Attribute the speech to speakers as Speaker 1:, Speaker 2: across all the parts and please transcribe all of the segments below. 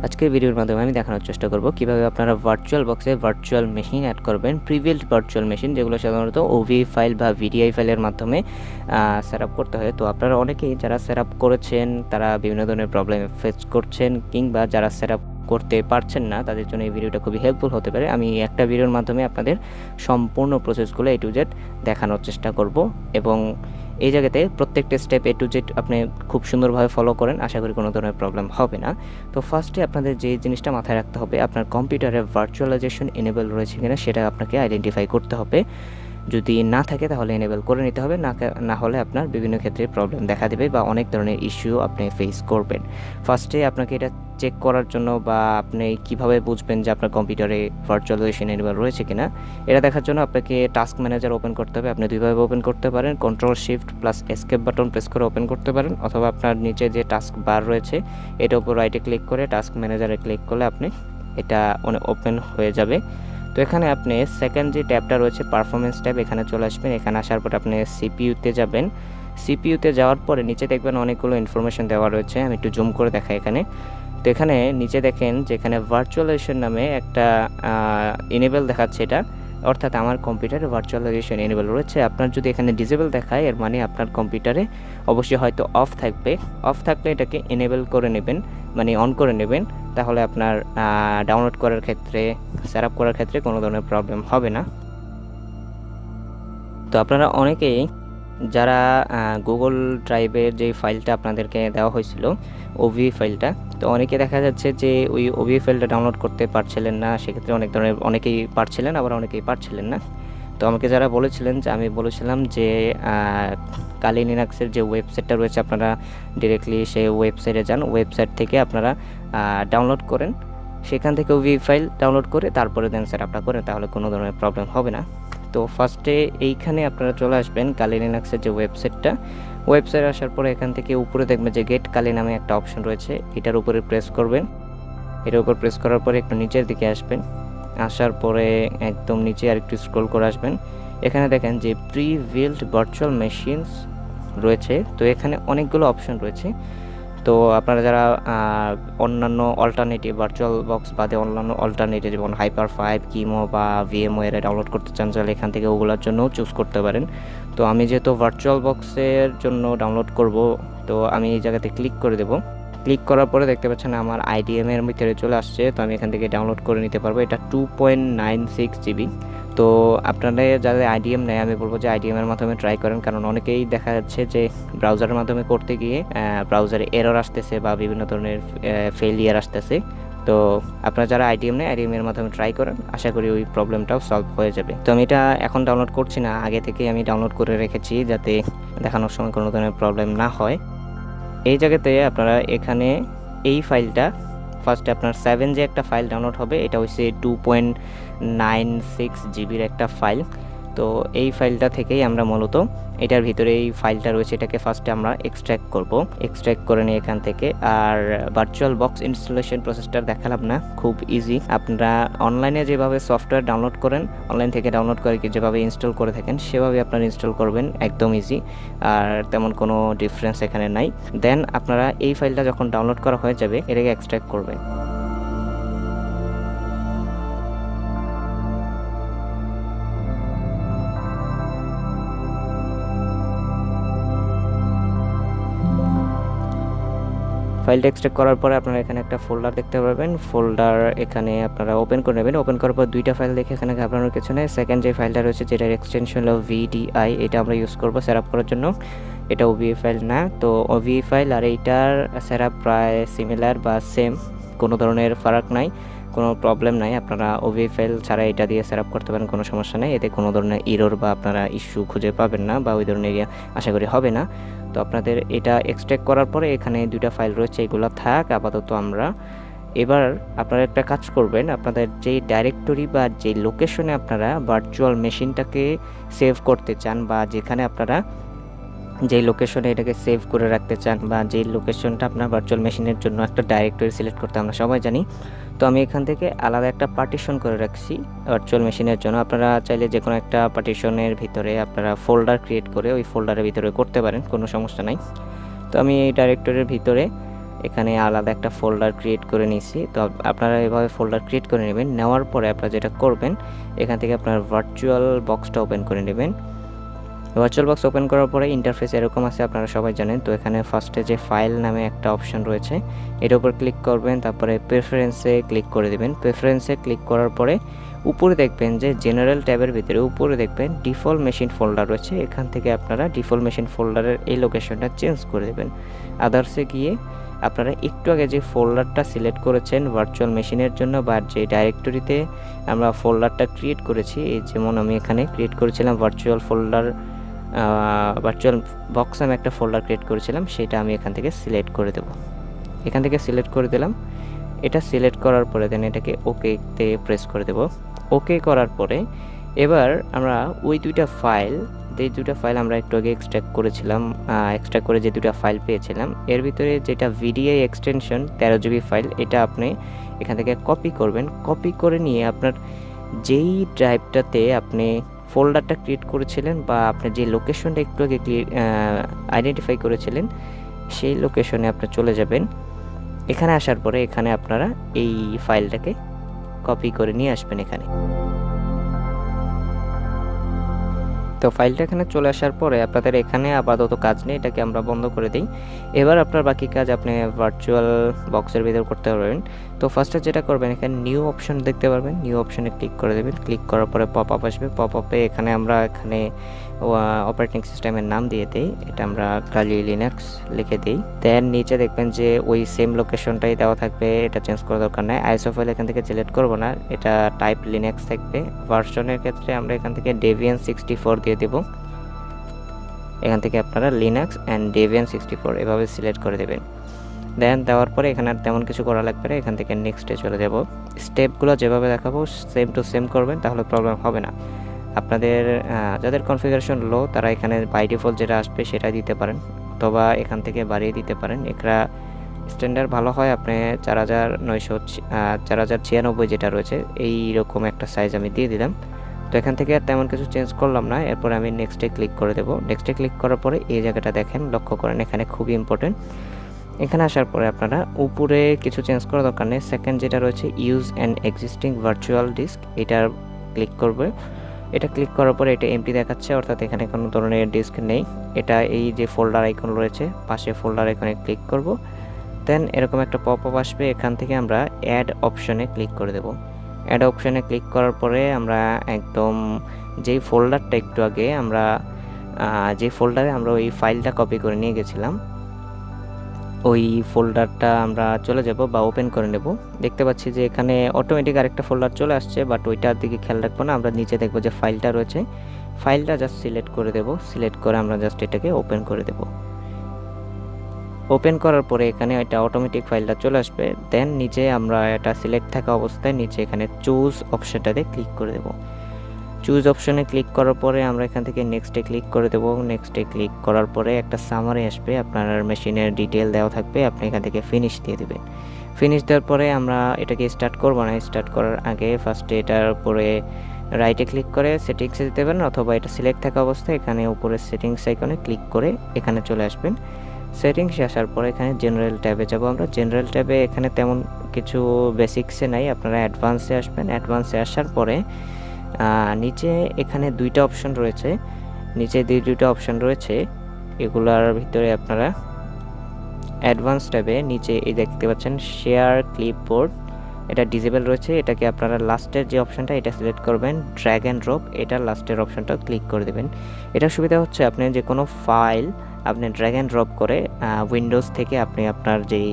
Speaker 1: আজকের ভিডিওর মাধ্যমে আমি দেখানোর চেষ্টা করব কিভাবে আপনারা ভার্চুয়াল বক্সে ভার্চুয়াল মেশিন অ্যাড করবেন, প্রিবিল্ট ভার্চুয়াল মেশিন যেগুলো সাধারণত ওভি ফাইল বা ভিডিআই ফাইলের মাধ্যমে সেট আপ করতে হয়। তো আপনারা অনেকেই যারা সেট আপ করেছেন তারা বিভিন্ন ধরনের প্রবলেম ফেস করছেন, কিংবা যারা সেট আপ করতে পারছেন না তাদের জন্য এই ভিডিওটা খুবই হেল্পফুল হতে পারে। আমি একটা ভিডিওর মাধ্যমে আপনাদের সম্পূর্ণ প্রসেসগুলো A to Z দেখানোর চেষ্টা করব, এবং এই জায়গাতে প্রত্যেকটা স্টেপ A to Z আপনি খুব সুন্দরভাবে ফলো করেন, আশা করি কোনো ধরনের প্রবলেম হবে না। তো ফার্স্টে আপনাদের যে জিনিসটা মাথায় রাখতে হবে, আপনার কম্পিউটারে ভার্চুয়ালাইজেশন এনেবল রয়েছে কিনা সেটা আপনাকে আইডেন্টিফাই করতে হবে। যদি না থাকে তাহলে এনেবল করে নিতে হবে, না হলে আপনার বিভিন্ন ক্ষেত্রে প্রবলেম দেখা দেবে বা অনেক ধরনের ইস্যু আপনি ফেস করবেন। ফার্স্টে আপনাকে এটা চেক করার জন্য বা আপনি কিভাবে বুঝবেন যে আপনার কম্পিউটারে ভার্চুয়ালাইজেশন এনেবল রয়েছে কিনা, এটা দেখার জন্য আপনাকে টাস্ক ম্যানেজার ওপেন করতে হবে। আপনি দুইভাবে ওপেন করতে পারেন, control shift plus escape button press করে ওপেন করতে পারেন, অথবা আপনার নিচে যে টাস্ক বার রয়েছে এটার উপর রাইটে ক্লিক করে টাস্ক ম্যানেজারে ক্লিক করলে আপনি এটা ওপেন হয়ে যাবে। তো এখানে আপনি সেকেন্ড যে ট্যাবটা রয়েছে পারফরমেন্স ট্যাব, এখানে চলে আসবেন। এখানে আসার পর আপনি সিপিইউতে যাবেন। সিপিইউতে যাওয়ার পরে নিচে দেখবেন অনেকগুলো ইনফরমেশন দেওয়া রয়েছে, আমি একটু জুম করে দেখাই এখানে। তো এখানে নিচে দেখেন যেখানে ভার্চুয়ালাইজেশন নামে একটা এনেবল দেখাচ্ছে, এটা অর্থাৎ আমার কম্পিউটারে ভার্চুয়ালাইজেশন এনেবল রয়েছে। আপনার যদি এখানে ডিসেবল দেখায় এর মানে আপনার কম্পিউটারে অবশ্যই হয়তো অফ থাকবে। অফ থাকলে এটাকে এনেবল করে নেবেন, মানে অন করে নেবেন, তাহলে আপনার ডাউনলোড করার ক্ষেত্রে, সেট আপ করার ক্ষেত্রে কোনো ধরনের প্রবলেম হবে না। তো আপনারা অনেকেই যারা গুগল ড্রাইভের যে ফাইলটা আপনাদেরকে দেওয়া হয়েছিল ওভি ফাইলটা, তো অনেকে দেখা যাচ্ছে যে ওই ওভি ফাইলটা ডাউনলোড করতে পারছিলেন না। সেক্ষেত্রে অনেকেই পারছিলেন, আবার অনেকেই পারছিলেন না। তো আমাকে যারা বলেছিলেন, যে আমি বলেছিলাম যে কালি লিনাক্সের যে ওয়েবসাইটটা রয়েছে আপনারা ডিরেক্টলি সেই ওয়েবসাইটে যান, ওয়েবসাইট থেকে আপনারা ডাউনলোড করেন, সেখান থেকে ওভি ফাইল ডাউনলোড করে তারপরে দেন সেট আপটা করেন, তাহলে কোনো ধরনের প্রবলেম হবে না। তো ফার্স্টে এইখানে আপনারা চলে আসবেন কালি লিনাক্সের যে ওয়েবসাইটটা, ওয়েবসাইট আসার পরে এখান থেকে উপরে দেখবেন যে গেট কালি নামে একটা অপশন রয়েছে, এটার উপরে প্রেস করবেন। এটার উপর প্রেস করার পরে একটু নিচের দিকে আসবেন, আসার পরে একদম নিচে আর একটু স্ক্রল করে আসবেন। এখানে দেখেন যে প্রি-বিল্ট ভার্চুয়াল মেশিনস রয়েছে। তো এখানে অনেকগুলো অপশন রয়েছে। তো আপনারা যারা অন্যান্য অল্টারনেটিভ ভার্চুয়াল বক্স বাদে অন্যান্য অল্টারনেটিভ যেমন 𝗁𝗵, 𝗁𝗵𝗆 বা 𝗰𝗵𝗆 ডাউনলোড করতে চান, তাহলে এখান থেকে ওগুলোর জন্যও চুজ করতে পারেন। তো আমি যেহেতু ভার্চুয়াল বক্সের জন্য ডাউনলোড করব, তো আমি এই জায়গাতে ক্লিক করে দেব। ক্লিক করার পরে দেখতে পাচ্ছেন আমার আইডিএম এর ভিতরে চলে আসছে। তো আমি এখান থেকে ডাউনলোড করে নিতে পারবো। এটা 2.96 জিবি। তো আপনারা যাদের আইডিএম নেয় আমি বলবো যে আইডিএম এর মাধ্যমে ট্রাই করেন, কারণ অনেকেই দেখা যাচ্ছে যে ব্রাউজারের মাধ্যমে করতে গিয়ে ব্রাউজারে এরর আসতেছে বা বিভিন্ন ধরনের ফেলিয়ার আসতেছে। তো আপনারা যারা আইডিএম নেয় আইডিএম এর মাধ্যমে ট্রাই করেন, আশা করি ওই প্রবলেমটাও সলভ হয়ে যাবে। তো আমি এটা এখন ডাউনলোড করছি না, আগে থেকেই আমি ডাউনলোড করে রেখেছি যাতে দেখানোর সময় কোনো ধরনের প্রবলেম না হয়। এই জায়গাতে আপনারা এখানে এই ফাইলটা ফার্স্টে আপনার 7 যে একটা ফাইল ডাউনলোড হবে, এটা হচ্ছে 2.96 জিবির একটা ফাইল। তো এই ফাইলটা থেকেই আমরা মূলত এটার ভিতরে এই ফাইলটা রয়েছে, এটাকে ফার্স্টে আমরা এক্সট্র্যাক্ট করব। এক্সট্র্যাক্ট করে নিই এখান থেকে। আর ভার্চুয়াল বক্স ইনস্টলেশন প্রসেসটা দেখালাম না, খুব ইজি। আপনারা অনলাইনে যেভাবে সফটওয়্যার ডাউনলোড করেন, অনলাইন থেকে ডাউনলোড করে যেভাবে ইনস্টল করে থাকেন সেভাবে আপনারা ইনস্টল করবেন, একদম ইজি। আর তেমন কোনো ডিফারেন্স এখানে নাই। দেন আপনারা এই ফাইলটা যখন ডাউনলোড করা হয়ে যাবে এটাকে এক্সট্র্যাক্ট করবেন। ফাইলটা এক্সট্রাক্ট করার পরে আপনারা এখানে একটা ফোল্ডার দেখতে পাবেন। ফোল্ডার এখানে আপনারা ওপেন করে নেবেন। ওপেন করার পর দুইটা ফাইল দেখে এখানে ঘাবড়ানোর কিছু নেই। সেকেন্ড যে ফাইলটা রয়েছে যেটার এক্সটেনশন হলো VDI, এটা আমরা ইউজ করব সেট আপ করার জন্য। এটা ওভি ফাইল না, তো ওভি ফাইল আর এইটার সেট আপ প্রায় সিমিলার বা সেম, কোনো ধরনের ফারাক নাই, কোনো প্রবলেম নাই। আপনারা ওভি ফাইল ছাড়া এটা দিয়ে সেট আপ করতে পারেন, কোনো সমস্যা নেই। এতে কোনো ধরনের এরর বা আপনারা ইস্যু খুঁজে পাবেন না, বা ওই ধরনের আশা করি হবে না। তো আপনাদের এটা এক্সট্র্যাক্ট করার পরে এখানে দুইটা ফাইল রয়েছে, এগুলো থাক আপাতত। আমরা এবার আপনারা একটা কাজ করবেন, আপনাদের যেই ডাইরেক্টরি বা যেই লোকেশনে আপনারা ভার্চুয়াল মেশিনটাকে সেভ করতে চান, বা যেখানে আপনারা যেই লোকেশনে এটাকে সেভ করে রাখতে চান, বা যেই লোকেশনটা আপনার ভার্চুয়াল মেশিনের জন্য একটা ডাইরেক্টরি সিলেক্ট করতে আমরা সবাই জানি। তো আমি এখান থেকে আলাদা একটা পার্টিশন করে রাখছি ভার্চুয়াল মেশিনের জন্য। আপনারা চাইলে যে কোনো একটা পার্টিশনের ভিতরে আপনারা ফোল্ডার ক্রিয়েট করে ওই ফোল্ডারের ভিতরে করতে পারেন, কোনো সমস্যা নাই। তো আমি এই ডাইরেক্টরির ভিতরে এখানে আলাদা একটা ফোল্ডার ক্রিয়েট করে নিয়েছি। তো আপনারা এভাবে ফোল্ডার ক্রিয়েট করে নেবেন। নেওয়ার পরে আপনারা যেটা করবেন, এখান থেকে আপনার ভার্চুয়াল বক্সটা ওপেন করে নেবেন। ভার্চুয়াল বক্স ওপেন করার পরে ইন্টারফেস এরকম আছে, আপনারা সবাই জানেন। তো এখানে ফার্স্টে যে ফাইল নামে একটা অপশন রয়েছে, এটার উপর ক্লিক করবেন, তারপরে প্রেফারেন্সে ক্লিক করে দেবেন। প্রেফারেন্সে ক্লিক করার পরে উপরে দেখবেন যে জেনারেল ট্যাবের ভিতরে উপরে দেখবেন ডিফল্ট মেশিন ফোল্ডার রয়েছে। এখান থেকে আপনারা ডিফল্ট মেশিন ফোল্ডারের এই লোকেশনটা চেঞ্জ করে দেবেন। আদার্সে গিয়ে আপনারা একটু আগে যে ফোল্ডারটা সিলেক্ট করেছেন ভার্চুয়াল মেশিনের জন্য, বা যে ডাইরেক্টরিতে আমরা ফোল্ডারটা ক্রিয়েট করেছি, এই যেমন আমি এখানে ক্রিয়েট করেছিলাম ভার্চুয়াল বক্স নামে একটা ফোল্ডার ক্রিয়েট করেছিলাম, সেটা আমি এখান থেকে সিলেক্ট করে দেব। এখান থেকে সিলেক্ট করে দিলাম। এটা সিলেক্ট করার পরে দেন এটাকে ওকেতে প্রেস করে দেব। ওকে করার পরে এবার আমরা ওই দুইটা ফাইল আমরা একটু আগে এক্সট্রাক্ট করেছিলাম, এক্সট্রাক্ট করে যে দুইটা ফাইল পেয়েছিলাম, এর ভিতরে যেটা ভিডিআই এক্সটেনশন 13 GB ফাইল, এটা আপনি এখান থেকে কপি করবেন। কপি করে নিয়ে আপনার যেই ড্রাইভটাতে আপনি ফোল্ডারটা ক্রিয়েট করেছিলেন, বা আপনি যে লোকেশনটা একটু আগে আইডেন্টিফাই করেছিলেন, সেই লোকেশনে আপনি চলে যাবেন। এখানে আসার পরে এখানে আপনারা এই ফাইলটাকে কপি করে নিয়ে আসবেন এখানে। তো ফাইলটা এখানে চলে আসার পরে আপনাদের এখানে আপাতত কাজ নেই, এটাকে আমরা বন্ধ করে দিই। এবার আপনার বাকি কাজ আপনি ভার্চুয়াল বক্সের ভিতর করতে পারবেন। তো ফার্স্টে যেটা করবেন, এখানে নিউ অপশন দেখতে পারবেন, নিউ অপশনে ক্লিক করে দেবেন। ক্লিক করার পরে পপ আপ আসবে। পপ আপে এখানে আমরা অপারেটিং সিস্টেমের নাম দিয়ে দিই, এটা আমরা কালি লিনাক্স লিখে দিই। দেন নিচে দেখবেন যে ওই সেম লোকেশনটাই দেওয়া থাকবে, এটা চেঞ্জ করার দরকার নাই। আইএসও ফাইল এখান থেকে সিলেক্ট করব না, এটা টাইপ লিনাক্স থাকবে। ভার্সনের ক্ষেত্রে আমরা এখান থেকে Debian 64 দিয়ে দেব। এখান থেকে আপনারা লিনাক্স অ্যান্ড Debian 64 এভাবে সিলেক্ট করে দেবেন। দেন দেওয়ার পরে এখানে আর তেমন কিছু করা লাগবে না, এখান থেকে নেক্সটে চলে যাব। স্টেপগুলো যেভাবে দেখাবো সেম টু সেম করবেন, তাহলে প্রবলেম হবে না। আপনাদের যাদের কনফিগারেশন লো, তারা এখানে বাই ডিফল্ট যেটা আসবে সেটা দিতে পারেন, অথবা এখান থেকে বাড়িয়ে দিতে পারেন। এটা স্ট্যান্ডার্ড ভালো হয়, আপনি 4096 যেটা রয়েছে এই রকম একটা সাইজ আমি দিয়ে দিলাম। তো এখান থেকে আর তেমন কিছু চেঞ্জ করলাম না। এরপর আমি নেক্সটে ক্লিক করে দেব। নেক্সটে ক্লিক করার পরে এই জায়গাটা দেখেন, লক্ষ্য করেন, এখানে খুবই ইম্পর্টেন্ট। এখানে আসার পরে আপনারা উপরে কিছু চেঞ্জ করার দরকার নেই। সেকেন্ড যেটা রয়েছে use an existing virtual disk, এটার ক্লিক করবে। এটা ক্লিক করার পরে এটা এমটি দেখাচ্ছে, অর্থাৎ এখানে কোনো ধরনের ডিস্ক নেই। এটা এই যে ফোল্ডার আইকন রয়েছে পাশে, ফোল্ডার আইকনে ক্লিক করব। দেন এরকম একটা পপ আপ আসবে, এখান থেকে আমরা অ্যাড অপশনে ক্লিক করে দেব। অ্যাড অপশনে ক্লিক করার পরে আমরা একদম যেই ফোল্ডারটা একটু আগে আমরা যে ফোল্ডারে আমরা ওই ফাইলটা কপি করে নিয়ে গেছিলাম, ওই ফোল্ডারটা আমরা চলে যাব বা ওপেন করে নেব। দেখতে পাচ্ছি যে এখানে অটোমেটিক আরেকটা ফোল্ডার চলে আসছে, বাট ওইটার দিকে খেয়াল রাখবো না। আমরা নিচে দেখব যে ফাইলটা রয়েছে, ফাইলটা জাস্ট সিলেক্ট করে দেব। সিলেক্ট করে আমরা জাস্ট এটাকে ওপেন করে দেব। ওপেন করার পরে এখানে এটা অটোমেটিক ফাইলটা চলে আসবে। দেন নিচে আমরা এটা সিলেক্ট থাকা অবস্থায় নিচে এখানে চুজ অপশনটাতে ক্লিক করে দেব। চুজ অপশনে ক্লিক করার পরে আমরা এখান থেকে নেক্সটে ক্লিক করে দেব। নেক্সটে ক্লিক করার পরে একটা সামারি আসবে, আপনার মেশিনের ডিটেল দেওয়া থাকবে, আপনি এখান থেকে ফিনিশ দিয়ে দেবেন। ফিনিশ দেওয়ার পরে আমরা এটাকে স্টার্ট করব না, স্টার্ট করার আগে ফার্স্টে এটার উপরে রাইটে ক্লিক করে সেটিংসে দিতে পারেন, অথবা এটা সিলেক্ট থাকা অবস্থায় এখানে উপরে সেটিংস আইকনে ক্লিক করে এখানে চলে আসবেন। সেটিংসে আসার পরে এখানে জেনারেল ট্যাবে যাব আমরা। জেনারেল ট্যাবে এখানে তেমন কিছু বেসিক্সে নাই, আপনারা অ্যাডভান্সে আসবেন। অ্যাডভান্সে আসার পরে নিচে এখানে দুইটা অপশন রয়েছে, নিচে দুইটা অপশন রয়েছে, এগুলার ভিতরে আপনারা অ্যাডভান্স ট্যাবে নিচে এই দেখতে পাচ্ছেন শেয়ার ক্লিপবোর্ড, এটা ডিসেবল রয়েছে। এটাকে আপনারা লাস্টের যে অপশনটা এটা সিলেক্ট করবেন, ড্র্যাগ অ্যান্ড ড্রপ, এটার লাস্টের অপশনটা ক্লিক করে দেবেন। এটার সুবিধা হচ্ছে আপনি যে কোনো ফাইল আপনি ড্র্যাগ অ্যান্ড ড্রপ করে উইন্ডোজ থেকে আপনি আপনার যেই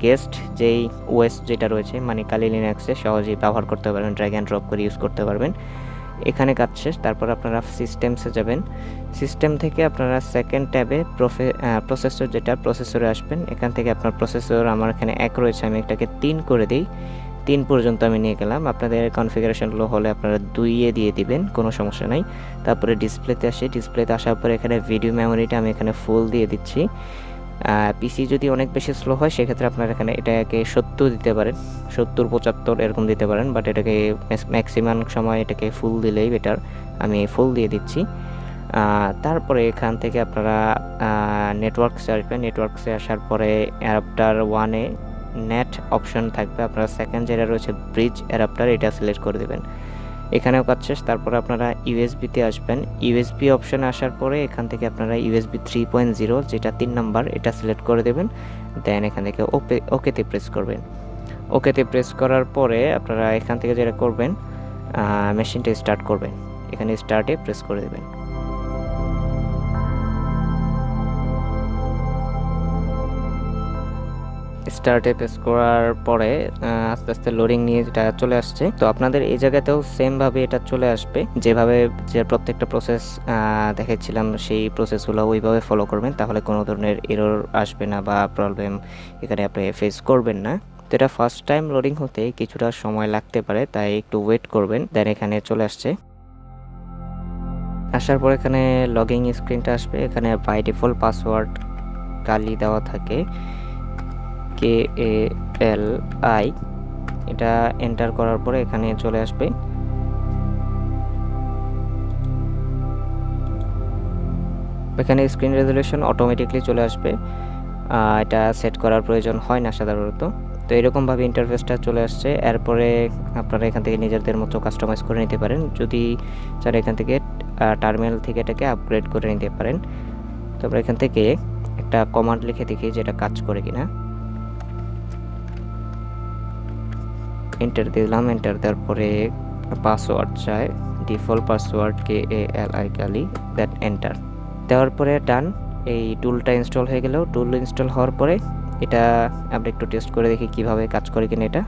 Speaker 1: গেস্ট যেই ওএস যেটা রয়েছে, মানে কালি লিনাক্সে সহজেই ব্যবহার করতে পারবেন, ড্র্যাগ অ্যান্ড ড্রপ করে ইউজ করতে পারবেন। এখানে কাজ শেষ। তারপর আপনারা সিস্টেমসে যাবেন। সিস্টেম থেকে আপনারা সেকেন্ড ট্যাবে প্রসেসর, যেটা প্রসেসরে আসবেন। এখান থেকে আপনার প্রসেসর আমার এখানে 1 রয়েছে, আমি এটাকে 3 করে দিই। 3 পর্যন্ত আমি নিয়ে গেলাম। আপনাদের কনফিগারেশন লো হলে আপনারা 2-এ দিয়ে দিবেন, কোনো সমস্যা নাই। তারপরে ডিসপ্লেতে আসি। ডিসপ্লেতে আসার পরে এখানে ভিডিও মেমোরিটা আমি এখানে ফুল দিয়ে দিচ্ছি। পিসি যদি অনেক বেশি স্লো হয় সেক্ষেত্রে আপনারা এখানে এটাকে 70 দিতে পারেন, 70-75 এরকম দিতে পারেন, বাট এটাকে ম্যাক্সিমাম সময় এটাকে ফুল দিলেই বেটার। আমি ফুল দিয়ে দিচ্ছি। তারপরে এখান থেকে আপনারা নেটওয়ার্কসে আসবেন। নেটওয়ার্কসে আসার পরে অ্যাডাপ্টার 1-এ নেট অপশন থাকবে, আপনারা সেকেন্ড যেটা রয়েছে ব্রিজ অ্যাডাপ্টার, এটা সিলেক্ট করে দেবেন। এখানেও কাজ শেষ। তারপরে আপনারা ইউএসবিতে আসবেন। ইউএসবি অপশানে আসার পরে এখান থেকে আপনারা ইউএসবি 3.0 যেটা 3 নাম্বার, এটা সিলেক্ট করে দেবেন। দেন এখান থেকে ওকেতে প্রেস করবেন। ওকেতে প্রেস করার পরে আপনারা এখান থেকে যেটা করবেন, মেশিনটা স্টার্ট করবেন। এখানে স্টার্টে প্রেস করে দেবেন। স্টার্টে প্রেস করার পরে আস্তে আস্তে লোডিং নিয়ে যেটা চলে আসছে। তো আপনাদের এই জায়গাতেও সেমভাবে এটা চলে আসবে, যেভাবে যে প্রত্যেকটা প্রসেস দেখাচ্ছিলাম সেই প্রসেসগুলো ওইভাবে ফলো করবেন, তাহলে কোনো ধরনের এরর আসবে না বা প্রবলেম এখানে আপনি ফেস করবেন না। তো এটা ফার্স্ট টাইম লোডিং হতে কিছুটা সময় লাগতে পারে, তাই একটু ওয়েট করবেন। দেন এখানে চলে আসছে। আসার পর এখানে লগইন স্ক্রিনটা আসবে। এখানে বাই ডিফল্ট পাসওয়ার্ড কালি দেওয়া থাকে, 𝘂𝗂𝗯𝗀, এটা এন্টার করার পরে এখানে চলে আসবে। এখানে স্ক্রিন রেজুলেশন অটোমেটিকলি চলে আসবে, এটা সেট করার প্রয়োজন হয় না সাধারণত। তো এরকমভাবে ইন্টারফেসটা চলে আসছে। এরপরে আপনারা এখান থেকে নিজেদের মতো কাস্টমাইজ করে নিতে পারেন, যদি চান এখান থেকে টার্মিনাল থেকে এটাকে আপগ্রেড করে নিতে পারেন। তারপরে এখান থেকে একটা কমান্ড লিখে দেখি যেটা কাজ করে কিনা। এন্টার দিলাম। এন্টার দেওয়ার পরে পাসওয়ার্ড চাই, ডিফল্ট পাসওয়ার্ড 𝘂𝗂𝗯𝗀, দ্যাট এন্টার দেওয়ার পরে ডান। এই টুলটা ইনস্টল হয়ে গেল। টুল ইনস্টল হওয়ার পরে এটা আমরা একটু টেস্ট করে দেখি কিভাবে কাজ করে কিনা এটা।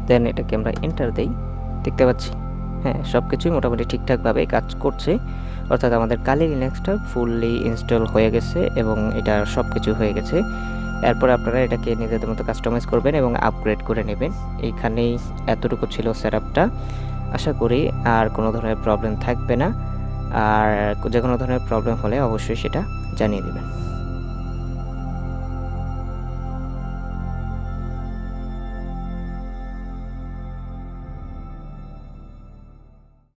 Speaker 1: দেন এটাকে আমরা এন্টার দেই। দেখতে পাচ্ছি হ্যাঁ, সব কিছুই মোটামুটি ঠিকঠাকভাবে কাজ করছে, অর্থাৎ আমাদের কালি লিনাক্সটা ফুললি ইনস্টল হয়ে গেছে এবং এটা সব কিছু হয়ে গেছে। এরপর আপনারা এটাকে নিজেদের মতো কাস্টমাইজ করবেন এবং আপগ্রেড করে নেবেন। এইখানেই এতটুকু ছিল সেটআপটা। আশা করি আর কোনো ধরনের প্রবলেম থাকবে না, আর যে কোনো ধরনের প্রবলেম হলে অবশ্যই সেটা জানিয়ে দেবেন।